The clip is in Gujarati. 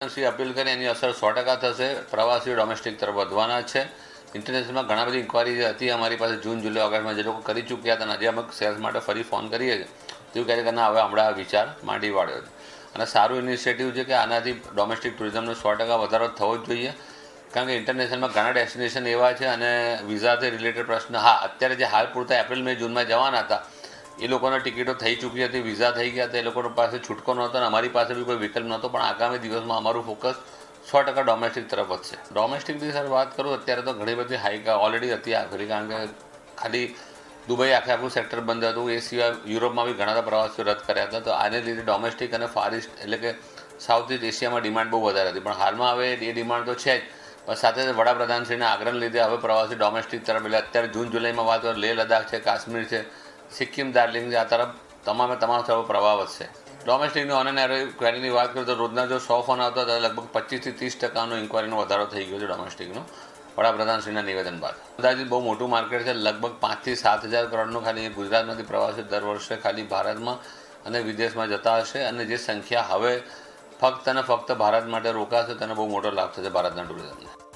શ્રી અપીલ કરી એની અસર 100% થશે. પ્રવાસીઓ ડોમેસ્ટિક તરફ વધવાના છે. ઇન્ટરનેશનલમાં ઘણા બધી ઇન્ક્વાયરી હતી અમારી પાસે જૂન જુલાઈ ઓગસ્ટમાં, જે લોકો કરી ચૂક્યા હતા અને આજે અમે સેલ્સ માટે ફરી ફોન કરીએ છીએ તેવું કહે છે કે ના, હવે હમણાં વિચાર માંડી વાળ્યો છે. અને સારું ઇનિશિયેટિવ છે કે આનાથી ડોમેસ્ટિક ટુરિઝમનો 100% વધારો થવો જ જોઈએ. કારણ કે ઇન્ટરનેશનલમાં ઘણા ડેસ્ટિનેશન એવા છે અને વિઝાથી રિલેટેડ પ્રશ્ન, હા અત્યારે જે હાલ પૂરતા એપ્રિલ મે જૂનમાં જવાના હતા એ લોકોના ટિકિટો થઈ ચૂકી હતી, વિઝા થઈ ગયા હતા, એ લોકો પાસે છૂટકો નહોતો અને અમારી પાસે બી કોઈ વિકલ્પ નહોતો. પણ આગામી દિવસમાં અમારું ફોકસ 100% ડોમેસ્ટિક તરફ વધશે. ડોમેસ્ટિકની સર વાત કરું, અત્યારે તો ઘણી બધી હાઈક ઓલરેડી હતી આખરી, કારણ કે ખાલી દુબઈ આખું સેક્ટર બંધ હતું. એ સિવાય યુરોપમાં બી ઘણા બધા પ્રવાસીઓ રદ કર્યા હતા. તો આને લીધે ડોમેસ્ટિક અને ફાર ઇસ્ટ એટલે કે સાઉથ ઇસ્ટ એશિયામાં ડિમાન્ડ બહુ વધારે હતી. પણ હાલમાં હવે એ ડિમાન્ડ તો છે જ, પણ સાથે સાથે વડાપ્રધાનશ્રીના આગ્રહને લીધે હવે પ્રવાસી ડોમેસ્ટિક તરફ, એટલે અત્યારે જૂન જુલાઈમાં વાત કરો, લેહ લદ્દાખ છે, કાશ્મીર છે, સિક્કિમ, દાર્જિલિંગ છે, આ તરફ તમામ સ્થળો પ્રવાહ વધશે. ડોમેસ્ટિકની ઓન એન્ડ ઇન્ક્વાયરીની વાત કરું તો રોજના જો 100 ફોન આવતા હતા, લગભગ 25 થી 30% ઇન્ક્વાયરીનો વધારો થઈ ગયો છે ડોમેસ્ટિકનો વડાપ્રધાનશ્રીના નિવેદન બાદ. અંદાજિત બહુ મોટું માર્કેટ છે. લગભગ 5 થી 7 હજાર કરોડનું ખાલી ગુજરાતમાંથી પ્રવાસીઓ દર વર્ષે ખાલી ભારતમાં અને વિદેશમાં જતા હશે. અને જે સંખ્યા હવે ફક્ત અને ફક્ત ભારત માટે રોકાશે તેને બહુ મોટો લાભ થશે ભારતના ટુરિઝમને.